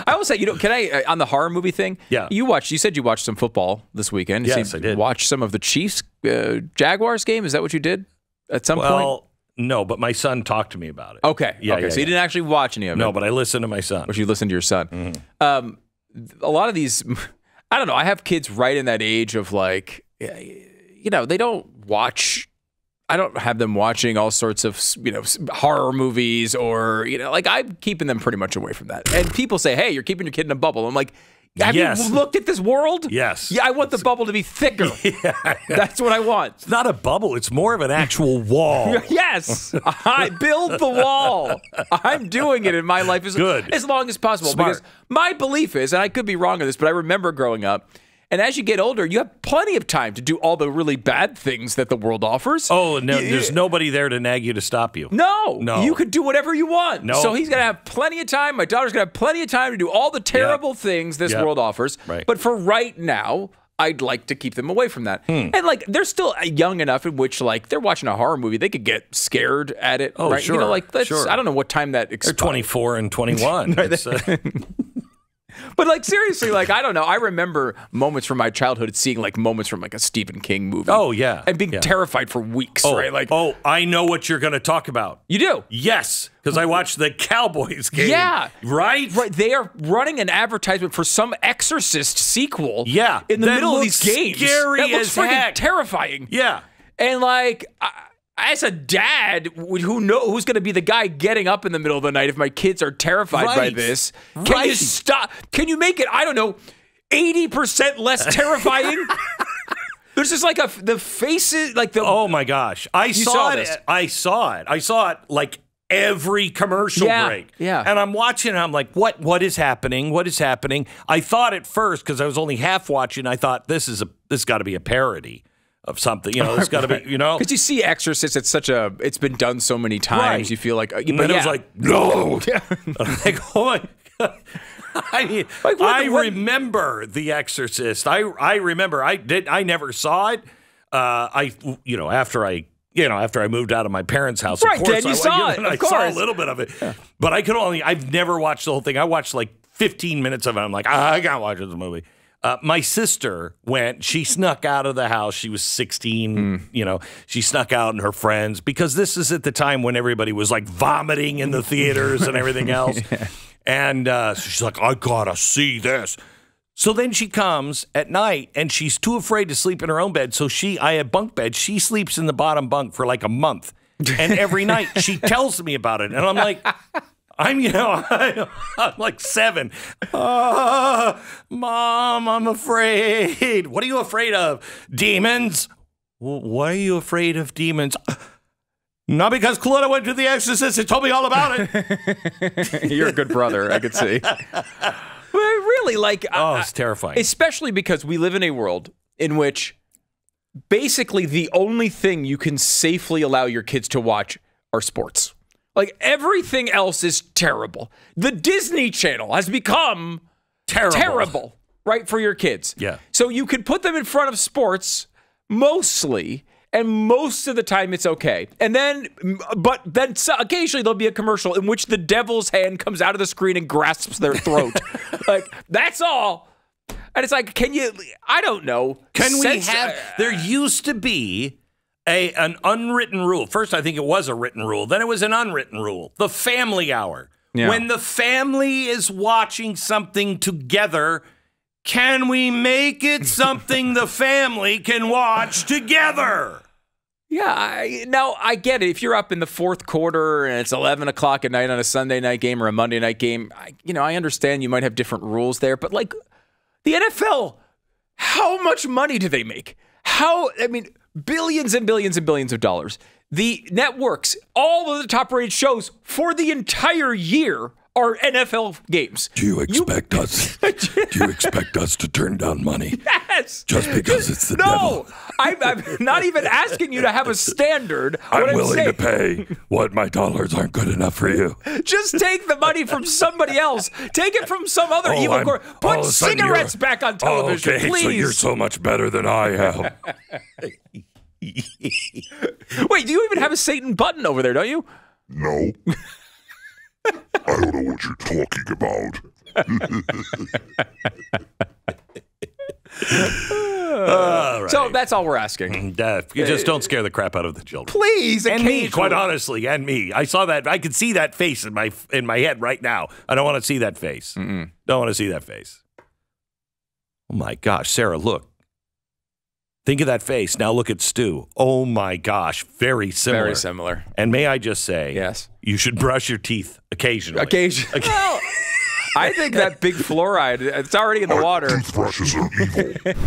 I will say, can I, on the horror movie thing? Yeah. You said you watched some football this weekend. Yes, I did. Watch some of the Chiefs Jaguars game. Is that what you did at some point? Well, no, but my son talked to me about it. Okay. So you didn't actually watch any of it. No, but I listened to my son. Or you listened to your son. Mm-hmm. A lot of these, I don't know. I have kids right in that age of like, they don't watch. I don't have them watching all sorts of, horror movies or, I'm keeping them pretty much away from that. And people say, hey, you're keeping your kid in a bubble. I'm like, have you looked at this world? Yes. Yeah, I want the bubble to be thicker. That's what I want. It's not a bubble. It's more of an actual wall. Yes. I build the wall. I'm doing it in my life as long as possible. Smart. Because my belief is, and I could be wrong on this, but I remember growing up, and as you get older, you have plenty of time to do all the really bad things that the world offers. Oh, no, there's nobody there to nag you to stop you. No. You could do whatever you want. No. So he's going to have plenty of time. My daughter's going to have plenty of time to do all the terrible things this world offers. Right. But for right now, I'd like to keep them away from that. And they're still young enough in which they're watching a horror movie. They could get scared at it. Oh, right? sure. I don't know what time that expires. They're 24 and 21. But seriously, I don't know. I remember moments from my childhood seeing moments from a Stephen King movie. Oh, yeah. And being terrified for weeks, right? I know what you're going to talk about. You do? Yes, because I watched the Cowboys game. Yeah. Right? Right. They are running an advertisement for some Exorcist sequel. Yeah. In the middle of these games. Scary that looks as freaking heck. terrifying. Yeah. And as a dad who's going to be the guy getting up in the middle of the night if my kids are terrified by this, can you stop? Can you make it, I don't know, 80% less terrifying? There's just the faces, Oh my gosh. I saw it. I saw it every commercial break. Yeah. And I'm watching and I'm like, what is happening? What is happening? I thought at first, because I was only half watching, I thought this got to be a parody of something, it's got to be, Because you see Exorcist, it's been done so many times. Right. You feel like, but it was like, no. Yeah. I'm like, oh my God. I mean, I remember The Exorcist. I remember. I never saw it. After I moved out of my parents' house, right? Of course, Then you saw it. I saw a little bit of it, but I've never watched the whole thing. I watched 15 minutes of it. I'm like, I can't watch this movie. My sister she snuck out of the house. She was 16, she snuck out and her friends, because this is at the time when everybody was vomiting in the theaters and everything else. And so she's like, I gotta see this. So then she comes at night and she's too afraid to sleep in her own bed. So I have bunk bed. She sleeps in the bottom bunk for a month. And every night she tells me about it. And I'm like, I'm 7. Mom, I'm afraid. What are you afraid of? Demons? Why are you afraid of demons? Not because Claudia went to The Exorcist and told me all about it. You're a good brother, I could see. But really, it's terrifying. Especially because we live in a world in which basically the only thing you can safely allow your kids to watch are sports. Everything else is terrible. The Disney Channel has become terrible, right, for your kids. Yeah. So you can put them in front of sports mostly, and most of the time it's okay. And then occasionally there'll be a commercial in which the devil's hand comes out of the screen and grasps their throat. That's all. And it's I don't know. There used to be an unwritten rule. First, I think it was a written rule. Then it was an unwritten rule. The family hour. Yeah. When the family is watching something together, can we make it something the family can watch together? Yeah, I get it. If you're up in the fourth quarter and it's 11 o'clock at night on a Sunday night game or a Monday night game, I understand you might have different rules there. But the NFL, how much money do they make? Billions and billions and billions of dollars. The networks, all of the top-rated shows for the entire year are NFL games. Do you expect us to turn down money? Yes. Just because it's the devil? No, I'm not even asking you to have a standard. I'm willing to pay what my dollars aren't good enough for you. Just take the money from somebody else. Take it from some other evil corp. Put cigarettes back on television, okay, please. So you're so much better than I am. Wait, do you even have a Satan button over there, don't you? No. I don't know what you're talking about. All So right. that's all we're asking. You just don't scare the crap out of the children. Please, And me, occasionally. quite honestly, and me. I saw that. I could see that face in my head right now. I don't want to see that face. Don't want to see that face. Oh my gosh, Sarah, look. Think of that face. Now look at Stu. Oh my gosh, very similar. Very similar. And may I just say, Yes. you should brush your teeth occasionally. Occasionally. Well, I think that big fluoride, it's already in the water. Toothbrushes are evil.